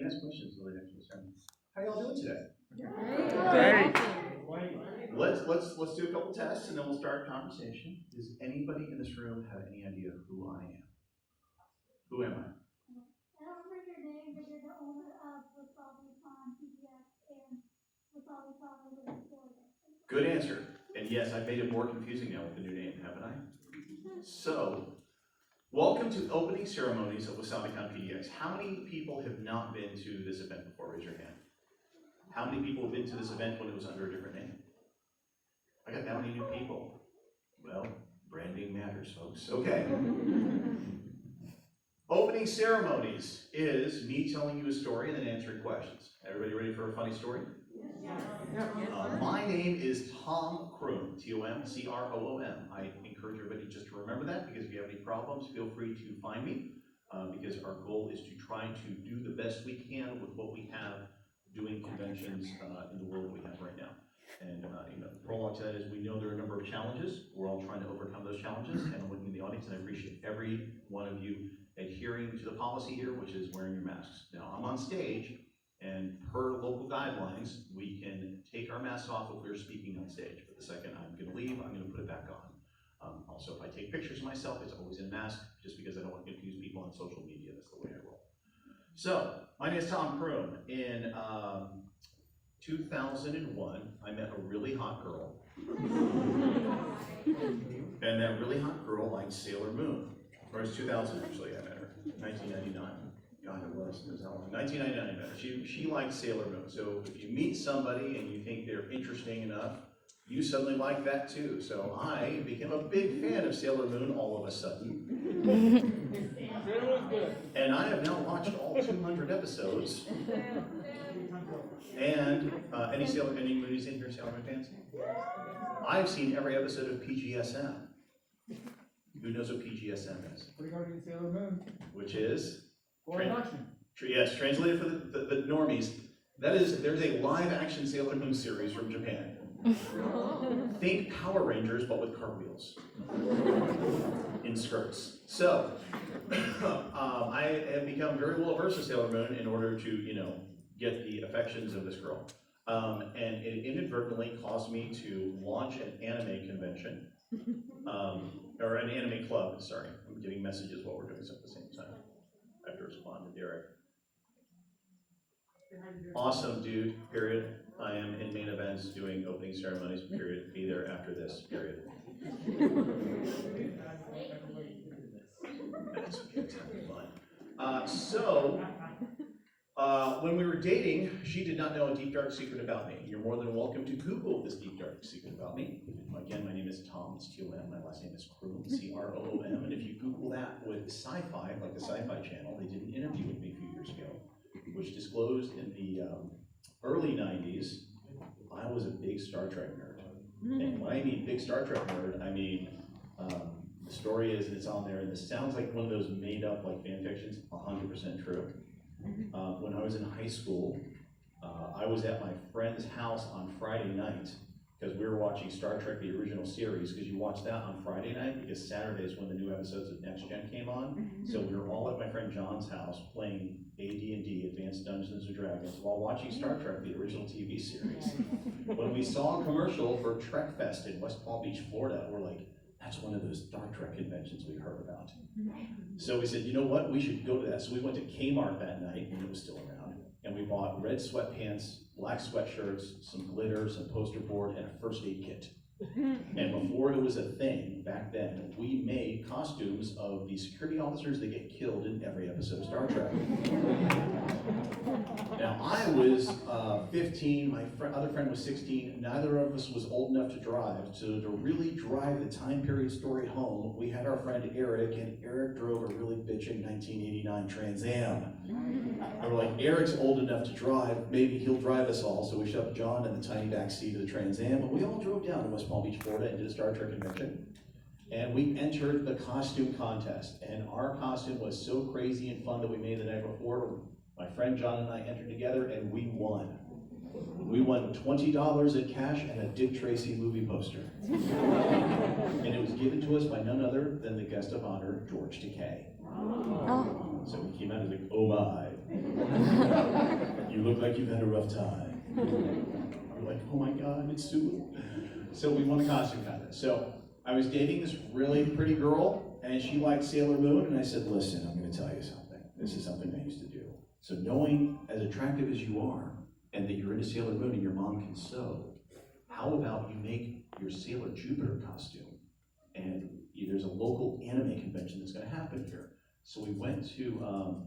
can ask questions really next to the sermon. How y'all doing today? Great. Let's do a couple tests and then we'll start a conversation. Does anybody in this room have any idea who I am? Who am I? I don't remember your name, but you're the owner of WasabiconPDX and WasabiconPDX. Good answer. And yes, I've made it more confusing now with the new name, haven't I? So, welcome to opening ceremonies of WasabiconPDX. How many people have not been to this event before? Raise your hand. How many people have been to this event when it was under a different name? I got that many new people. Well, branding matters, folks. Okay. Opening ceremonies is me telling you a story and then answering questions. Everybody ready for a funny story? My name is Tom Croom, T-O-M-C-R-O-O-M. I encourage everybody just to remember that, because if you have any problems, feel free to find me, because our goal is to try to do the best we can with what we have doing conventions in the world that we have right now. And the prologue to that is we know there are a number of challenges. We're all trying to overcome those challenges, and I'm looking in the audience, and I appreciate every one of you adhering to the policy here, which is wearing your masks. Now, I'm on stage, and per local guidelines, we can take our masks off if we're speaking on stage. But the second I'm going to leave, I'm going to put it back on. Also, if I take pictures of myself, it's always in a mask, just because I don't want to confuse people on social media. That's the way I roll. So, my name is Tom Croom. In 2001, I met a really hot girl. And that really hot girl liked Sailor Moon. Or it was 2000, actually, I met her. 1999. God, it was that long. 1999, I met her. She liked Sailor Moon. So if you meet somebody and you think they're interesting enough, you suddenly like that too. So I became a big fan of Sailor Moon all of a sudden. And I have now watched all 200 episodes. And any movies in here, Sailor Moon fans? I've seen every episode of PGSM. Who knows what PGSM is? Regarding Sailor Moon. Which is? Production. Yes, translated for the normies. There's a live action Sailor Moon series from Japan. Think Power Rangers, but with cartwheels in skirts. So, I have become very well versed in Sailor Moon in order to, get the affections of this girl. And it inadvertently caused me to launch an anime convention, or an anime club, sorry. I'm getting messages while we're doing this at the same time. I have to respond to Derek. Awesome, dude, period. I am in main events doing opening ceremonies, period. Be there after this, period. That's okay, it's having fun. When we were dating, she did not know a deep, dark secret about me. You're more than welcome to Google this deep, dark secret about me. Again, my name is Tom, it's T-O-M, my last name is Croom, C-R-O-O-M, and if you Google that with sci-fi, like the Sci-Fi Channel, they did an interview with me a few years ago, which disclosed in the early 90s, I was a big Star Trek nerd. And when I mean big Star Trek nerd, I mean, the story is, it's on there, and this sounds like one of those made up like fan fictions, 100% true. When I was in high school, I was at my friend's house on Friday night, because we were watching Star Trek, the original series, because you watch that on Friday night, because Saturday is when the new episodes of Next Gen came on. So we were all at my friend John's house playing AD&D, Advanced Dungeons & Dragons, while watching Star Trek, the original TV series. When we saw a commercial for Trek Fest in West Palm Beach, Florida, we're like, that's one of those Star Trek conventions we heard about. So we said, you know what, we should go to that. So we went to Kmart that night, when it was still around, and we bought red sweatpants, black sweatshirts, some glitter, some poster board, and a first aid kit. And before it was a thing, back then, we made costumes of the security officers that get killed in every episode of Star Trek. Now, I was 15, my other friend was 16, neither of us was old enough to drive, so to really drive the time period story home, we had our friend Eric, and Eric drove a really bitchin' 1989 Trans Am. And we're like, Eric's old enough to drive, maybe he'll drive us all, so we shoved John in the tiny back seat of the Trans Am, and we all drove down to West Palm Beach, Florida, and did a Star Trek convention. And we entered the costume contest, and our costume was so crazy and fun that we made the night before. My friend John and I entered together, and we won. We won $20 in cash and a Dick Tracy movie poster. And it was given to us by none other than the guest of honor, George Takei. Oh. So we came out and was like, oh my. You look like you've had a rough time. We're like, oh my God, it's Sue. So we won a costume contest. So I was dating this really pretty girl, and she liked Sailor Moon, and I said, listen, I'm gonna tell you something. This is something I used to do. So knowing as attractive as you are, and that you're into Sailor Moon and your mom can sew, how about you make your Sailor Jupiter costume? And there's a local anime convention that's gonna happen here. So we went to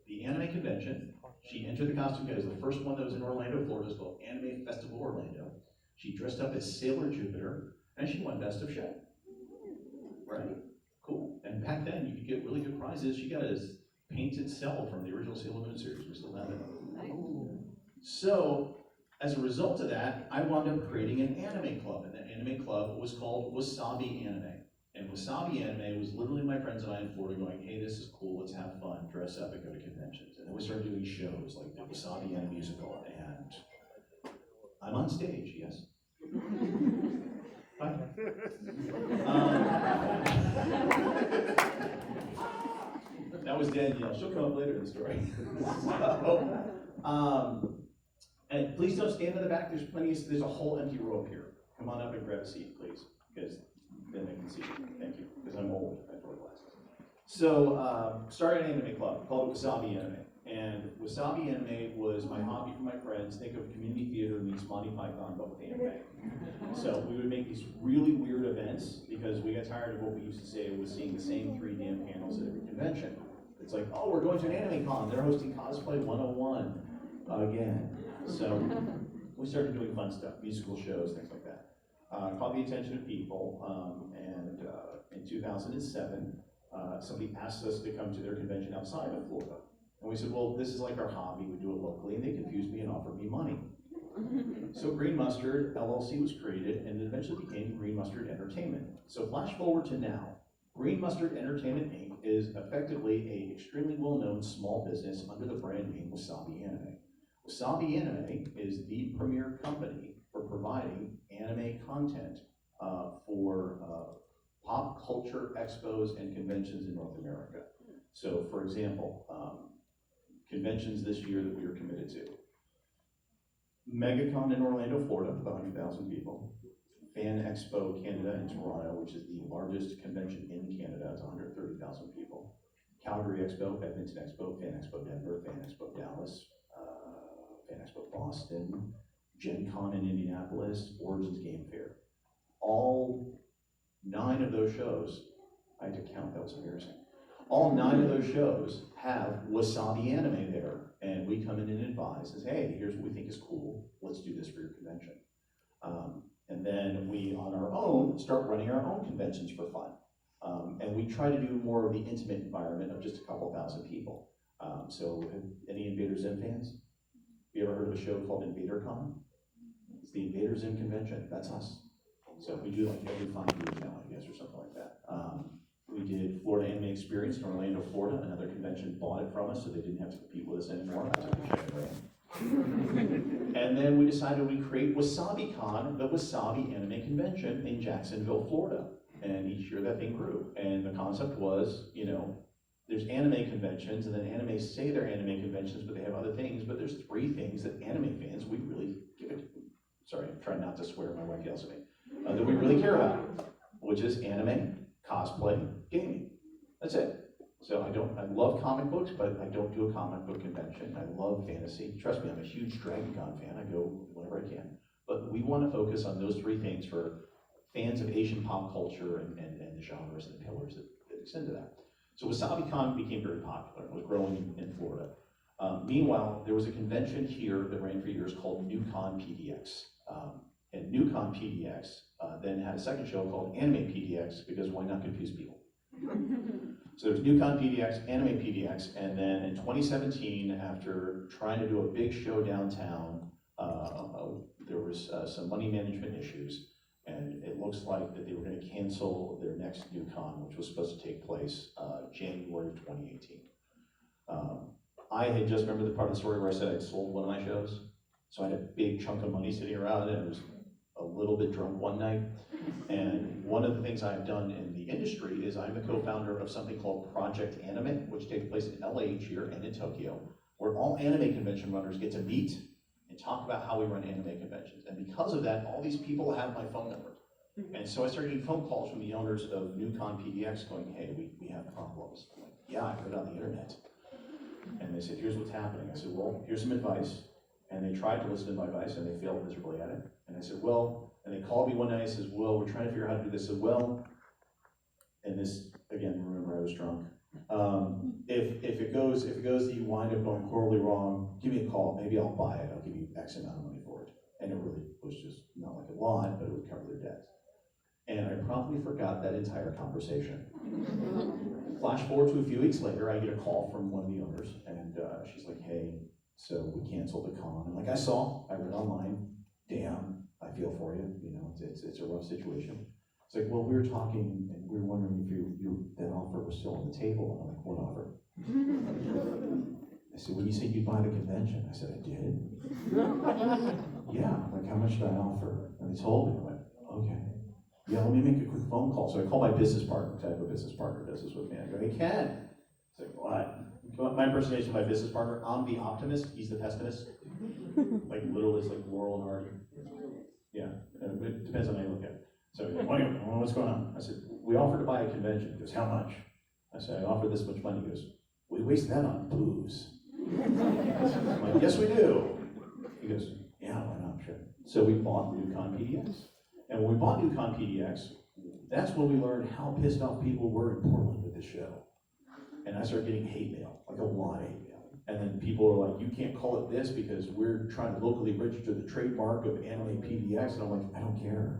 the anime convention. She entered the costume contest. The first one that was in Orlando, Florida, was called Anime Festival Orlando. She dressed up as Sailor Jupiter, and she won Best of Show. Right? Cool. And back then, you could get really good prizes. She got a painted cell from the original Sailor Moon series. We still have it. So, as a result of that, I wound up creating an anime club, and that anime club was called Wasabi Anime. And Wasabi Anime was literally my friends and I in Florida going, hey, this is cool, let's have fun, dress up and go to conventions. And then we started doing shows like the Wasabi Anime musical, and I'm on stage, yes? Hi. That was Danielle, she'll come up later in the story. And please don't stand in the back, there's a whole empty row up here. Come on up and grab a seat, please, because then I can see you. Thank you, because I'm old, I have to wear glasses. So, started an anime club called Wasabi Anime. And Wasabi Anime was my hobby for my friends. Think of community theater meets Monty Python, but with anime. So we would make these really weird events because we got tired of what we used to say was seeing the same 3 damn panels at every convention. It's like, oh, we're going to an anime con. They're hosting Cosplay 101 again. So we started doing fun stuff, musical shows, things like that. Caught the attention of people, and in 2007, somebody asked us to come to their convention outside of Florida. And we said, well, this is like our hobby, we do it locally, and they confused me and offered me money. So Green Mustard LLC was created, and it eventually became Green Mustard Entertainment. So flash forward to now. Green Mustard Entertainment Inc. is effectively an extremely well-known small business under the brand name Wasabi Anime. Wasabi Anime is the premier company for providing anime content for pop culture expos and conventions in North America. So, for example, conventions this year that we are committed to. MegaCon in Orlando, Florida, with 100,000 people. Fan Expo Canada in Toronto, which is the largest convention in Canada, it's 130,000 people. Calgary Expo, Edmonton Expo, Fan Expo Denver, Fan Expo Dallas, Fan Expo Boston, Gen Con in Indianapolis, Origins Game Fair. All 9 of those shows, I had to count, that was embarrassing. All 9 of those shows have Wasabi Anime there, and we come in and advise, says, hey, here's what we think is cool, let's do this for your convention. And then we, on our own, start running our own conventions for fun. And we try to do more of the intimate environment of just a couple thousand people. So, any Invader Zim fans? You ever heard of a show called InvaderCon? It's the Invader Zim convention, that's us. So we do like every 5 years now, I guess, or something like that. We did Florida Anime Experience in Orlando, Florida. Another convention bought it from us, so they didn't have to compete with us anymore. I took the check away. And then we decided we'd create Wasabicon, the Wasabi Anime Convention in Jacksonville, Florida. And each year that thing grew. And the concept was, you know, there's anime conventions, and then anime say they're anime conventions, but they have other things. But there's 3 things that anime fans, we really give it, sorry, I'm trying not to swear, my wife yells at me, that we really care about, which is anime, cosplay, gaming. That's it. So I love comic books, but I don't do a comic book convention. I love fantasy. Trust me, I'm a huge Dragon Con fan. I go whenever I can. But we want to focus on those 3 things for fans of Asian pop culture and the genres and the pillars that extend to that. So WasabiCon became very popular. It was growing in Florida. Meanwhile, there was a convention here that ran for years called NewConPDX. And NewConPDX then had a second show called AnimePDX, because why not confuse people? So there's NewConPDX, AnimePDX, and then in 2017, after trying to do a big show downtown, there was some money management issues, and it looks like that they were going to cancel their next NewCon, which was supposed to take place January 2018. I had just remembered the part of the story where I said I'd sold one of my shows, so I had a big chunk of money sitting around, and I was a little bit drunk one night. And one of the things I've done in the industry is I'm the co-founder of something called Project Anime, which takes place in LA each year and in Tokyo. where all anime convention runners get to meet and talk about how we run anime conventions. And because of that, all these people have my phone number. And so I started getting phone calls from the owners of NewConPDX going, hey, we have problems. I'm like, yeah, I heard on the internet. And they said, here's what's happening. I said, well, here's some advice. And they tried to listen to my advice and they failed miserably at it. And I said, well, and they called me one night and says, well, we're trying to figure out how to do this. I said, well, and this, again, remember I was drunk. If it goes that you wind up going horribly wrong, give me a call. Maybe I'll buy it. I'll give you X amount of money for it. And it really was just not like a lot, but it would cover their debts. And I promptly forgot that entire conversation. Flash forward to a few weeks later, I get a call from one of the owners, and she's like, hey, so we canceled the con. I'm like, I read online, damn, I feel for you, you know, it's a rough situation. It's like, well, we were talking, and we were wondering if that offer was still on the table. And I'm like, what offer? I said, when you said you'd buy the convention, I said, I did? Yeah, I'm like, how much did I offer? And they told me. I went, okay. Yeah, let me make a quick phone call. So I call my business partner, because I have a business partner who does this with me. I go, hey, Ken. He's like, what? My impersonation of my business partner, I'm the optimist, he's the pessimist. Like, literally, it's like Laurel and Hardy. Yeah, it depends on how you look at it. So, anyway, what's going on? I said, we offered to buy a convention. He goes, how much? I said, I offered this much money. He goes, we waste that on booze. I'm like, yes, we do. He goes, yeah, why not? Sure. So we bought NewConPDX. And when we bought NewConPDX, that's when we learned how pissed off people were in Portland with this show. And I started getting hate mail, like a lot of hate mail. And then people are like, you can't call it this because we're trying to locally register the trademark of Anime PDX. And I'm like, I don't care.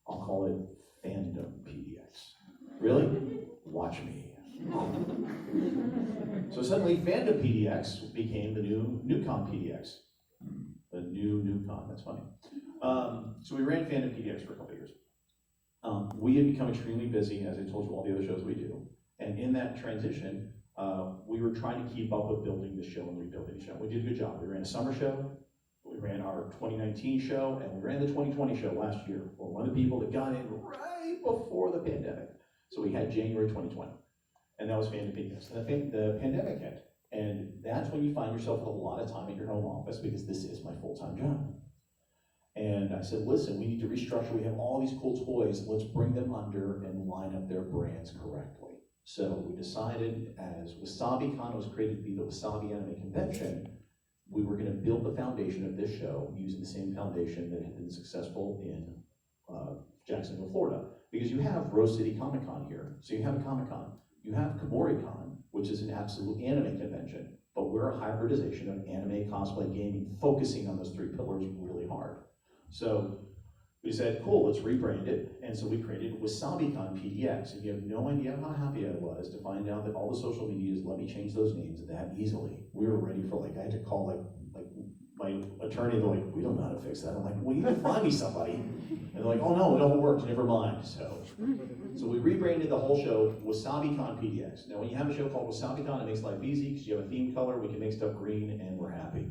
I'll call it Fandom PDX. Really? Watch me. So suddenly Fandom PDX became the new NewConPDX. The new NewCon, that's funny. So we ran Fandom PDX for a couple of years. We had become extremely busy, as I told you, all the other shows we do. And in that transition, we were trying to keep up with building the show and rebuilding the show. We did a good job. We ran a summer show, we ran our 2019 show, and we ran the 2020 show last year. We're one of the people that got in right before the pandemic. So we had January 2020, and that was Fandom PDX. And the pandemic hit, and that's when you find yourself with a lot of time at your home office, because this is my full-time job. And I said, listen, we need to restructure. We have all these cool toys. Let's bring them under and line up their brands correctly. So we decided, as Wasabicon was created to be the Wasabi Anime Convention, we were going to build the foundation of this show using the same foundation that had been successful in Jacksonville, Florida. Because you have Rose City Comic Con here. So you have a Comic Con. You have KomoriCon, which is an absolute anime convention. But we're a hybridization of anime, cosplay, gaming, focusing on those three pillars really hard. So we said, cool, let's rebrand it. And so we created WasabiconPDX. And you have no idea how happy I was to find out that all the social medias let me change those names that easily. We were ready for, I had to call like my attorney. They're like, we don't know how to fix that. I'm like, well, you can find me somebody. And they're like, oh no, it all works, never mind. So we rebranded the whole show WasabiconPDX. Now when you have a show called Wasabicon, it makes life easy because you have a theme color, we can make stuff green, and we're happy.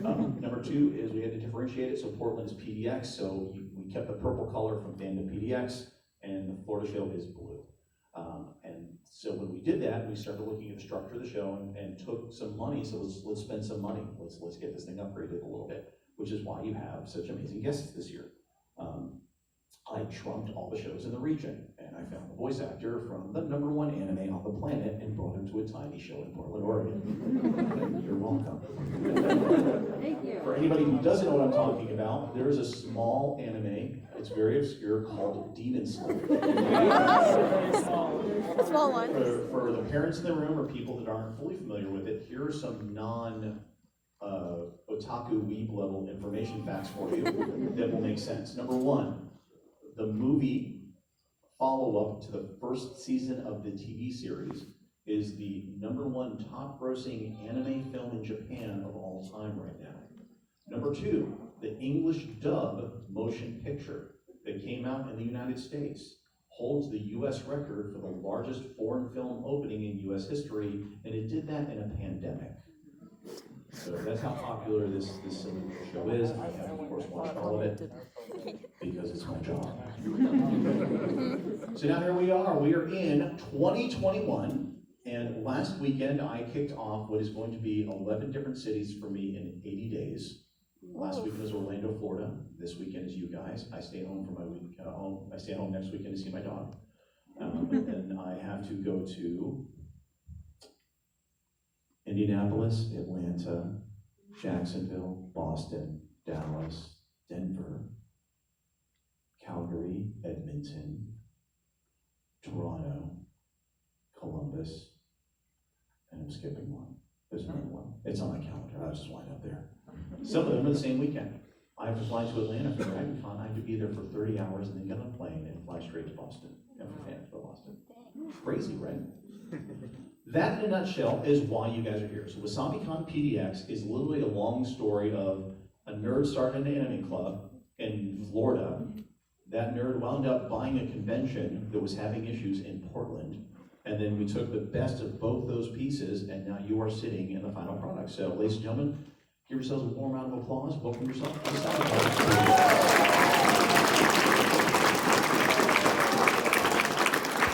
Number two is we had to differentiate it, so Portland is PDX, so we kept the purple color from Fandom PDX, and the Florida show is blue. And so when we did that, we started looking at the structure of the show and took some money, so let's spend some money. Let's get this thing upgraded a little bit, which is why you have such amazing guests this year. I trumped all the shows in the region, and I found the voice actor from the #1 anime on the planet and brought him to a tiny show in Portland, Oregon. You're welcome. Thank you. For anybody who doesn't know what I'm talking about, there is a small anime, it's very obscure, called Demon Slayer. A small one. For the parents in the room or people that aren't fully familiar with it, here are some otaku weeb level information facts for you that will make sense. Number one, the movie follow-up to the first season of the TV series is the #1 top grossing anime film in Japan of all time right now. Number two, the English dub motion picture that came out in the United States holds the US record for the largest foreign film opening in US history, and it did that in a pandemic. So that's how popular this silly show is. I have, of course, watched all of it because it's my job. So now here we are. We are in 2021, And last weekend, I kicked off what is going to be 11 different cities for me in 80 days. Last weekend was Orlando, Florida. This weekend is you guys. I stay home for my week. I stay home next weekend to see my dog. And then I have to go to Indianapolis, Atlanta, Jacksonville, Boston, Dallas, Denver, Calgary, Edmonton, Toronto, Columbus, and I'm skipping one. There's another one. It's on my calendar. I was just lined up there. Some of them are the same weekend. I have to fly to Atlanta for Wasabicon. I have to be there for 30 hours and then get on a plane and fly straight to Boston. And for fans to Boston. Crazy, right? That in a nutshell is why you guys are here. So WasabiconPDX is literally a long story of a nerd starting an anime club in Florida. That nerd wound up buying a convention that was having issues in Portland. And then we took the best of both those pieces, and now you are sitting in the final product. So, ladies and gentlemen, give yourselves a warm round of applause. Welcome yourself to Wasabicon.